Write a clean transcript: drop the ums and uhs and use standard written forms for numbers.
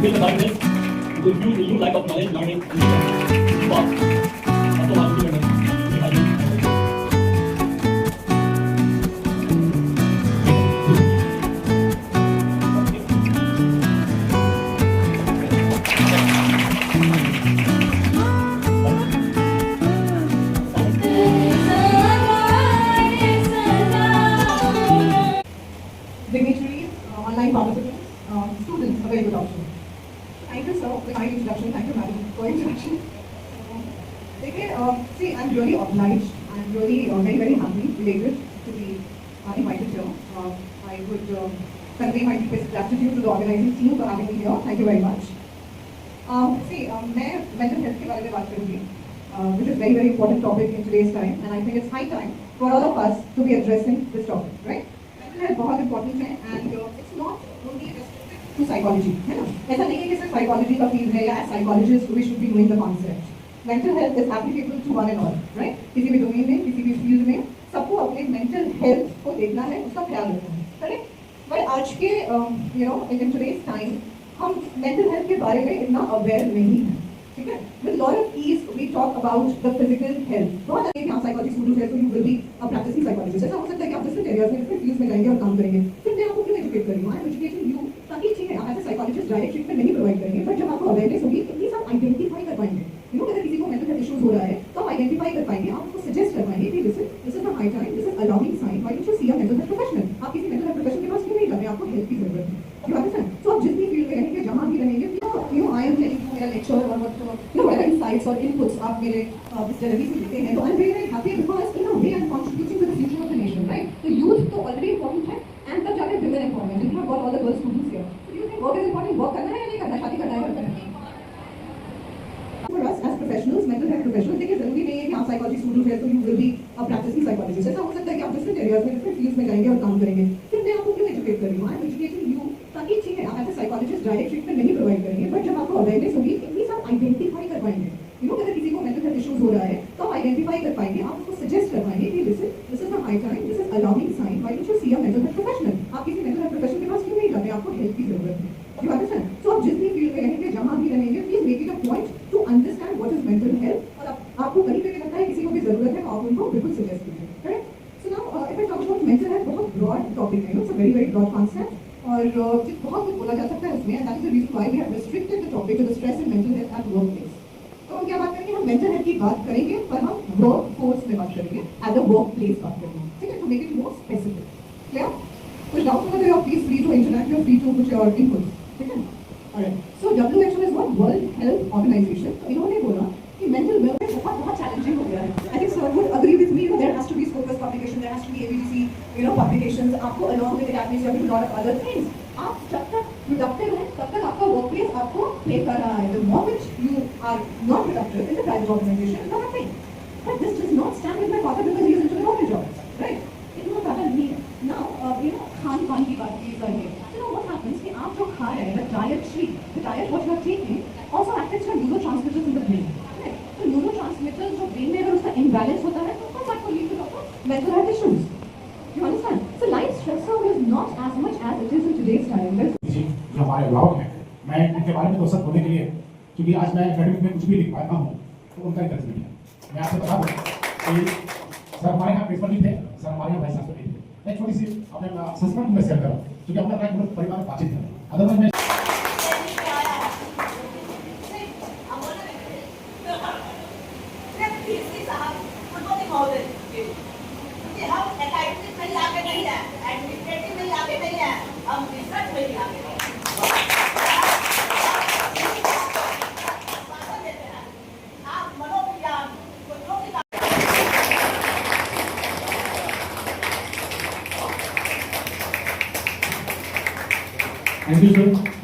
build awareness, to use a new type of knowledge, learning, and also want to learn. Dignitaries, online participants, students, a very good option. Thank you, sir, for kind introduction. Thank you, madam, for introduction. See, I'm really obliged. I'm really very happy, elated to be invited here. I would convey my deepest gratitude to the organizing team for having me here. Thank you very much. मैं mental health के बारे में बात करूँगी, which is very important topic in today's time, and I think it's high time for all of us to be addressing this topic, right? Mental health बहुत important है, and it's not only restricted to psychology, है ना? ऐसा नहीं है कि सिर्फ psychology का field है या as psychologists we should be knowing the concept. Mental health is applicable to one and all, right? किसी भी domain में, किसी भी field में, सबको अपने mental health को देखना है, उसका ख्याल रखना है, correct? But आज के in today's time हम mental health के बारे में इतना aware नहीं हैं, ठीक है? With lot of ease we talk about the physical health. बहुत आगे कि आप psychology student हैं तो you will be a practicing psychologist. ऐसा हो सकता है कि आप different areas में different fields में जाएंगे और काम करेंगे. फिर मैं आपको क्यों educate कर रही हूँ? I am educating you ताकि ठीक है आप ऐसे psychologist direct treatment नहीं provide करेंगे, but जब आपको awareness होगी तो प्लीज आप identify कर पाएंगे. अगर किसी को mental health issues हो रहा है तो आप identify कर पाएंगे, आप उसको suggest कर पाएंगे कि this is the high time, this is alarming sign, why don't you see a mental health professional? आप किसी mental health professional के पास क्यों नहीं जा रहे? आपको help की जरूरत है. You understand? So आप जिस भी field में रहेंगे, जहाँ भी रहेंगे, I am telling you मेरा lecture और whatever insights or inputs आप मेरे इस delivery से लेते हैं, तो I'm very happy because in a way I'm contributing to the future of the nation, right? The youth तो already important है, and तब जाके women empowerment. We have got all the girl students here. So do you think work is important? Work करना है या नहीं करना? शादी करना है या करना है? For us as professionals, mental health professionals, देखिए जरूरी नहीं है कि आप psychology student हैं तो you will be a practicing psychologist. ऐसा हो सकता है कि आप different areas में different fields में जाएंगे और काम करेंगे. फिर मैं आपको क्यों educate कर रही हूँ? I am educating you ताकि ठीक है आप ऐसे psychologist direct treatment नहीं provide करेंगे, but जब आपको awareness होगी at least आप identify कर पाएंगे. अगर किसी को mental health issues हो रहा है तो आप identify कर पाएंगे, आप उसको suggest कर पाएंगे कि this is the high time, this is alarming sign, why don't you see a mental health professional? आप किसी mental health professional के पास क्यों नहीं जाते? आपको help की जरूरत है. You understand? So आप जिस भी field में रहेंगे, जहाँ भी रहेंगे, please make it a point to understand what is mental health. और आपको कहीं पे भी लगता है किसी को भी जरूरत है, आप उनको बिल्कुल suggest कीजिए. Correct? So now if I talk about mental health, बहुत broad topic है, it's a very broad concept. और बहुत कुछ बोला जा सकता है उसमें, and that is the reason why we have restricted the topic to the stress and mental health at workplace. तो हम क्या बात करेंगे? हम mental health की बात करेंगे, पर हम workforce में बात करेंगे, at the workplace बात करेंगे, ठीक है? To make it more specific. Clear? कुछ डाउट होगा तो you are please free to interact, you are free to put your inputs, ठीक है? Alright. So WHO is what? World Health Organization. तो इन्होंने बोला कि mental wellness बहुत challenging हो गया है. I think sir would agree with me. There has to be Scopus publication, there has to be ABDC, publications. आपको along with academies, you have to do a lot of other things. आप जब तक productive हैं, तब तक आपका workplace आपको play कर रहा है. The moment you are not productive in the private organization, it's not a thing. But this does not stand with my father because he is into the government job, right? इतना ज़्यादा नहीं है. Now, Khan पान की बात की जाए. What happens कि आप जो खा रहे हैं, the diet what you are taking also affects your neurotransmitters in the brain. Right? So neurotransmitters जो brain में अगर उसका imbalance होता है, तो of course that will lead to mental health issues. You understand? So life stressor is not as much as it is in today's time. जी, जो हमारे अभिभावक हैं, मैं इनके बारे में तो सब बोलने के लिए, क्योंकि आज मैं एकेडमिक में कुछ भी लिख पाता हूँ, तो उनका इंटरेस्ट नहीं है. मैं आपसे बता दूँ कि सर हमारे यहाँ प्रिंसिपल भी थे, सर हमारे यहाँ वाइस चांसलर भी थे. मैं छोटी सी अपने संस्करण में शेयर कर रहा हूँ, क्योंकि अपना राइट ग्रुप परिवार में बातचीत है. अदरवाइज मैं Thank you, sir.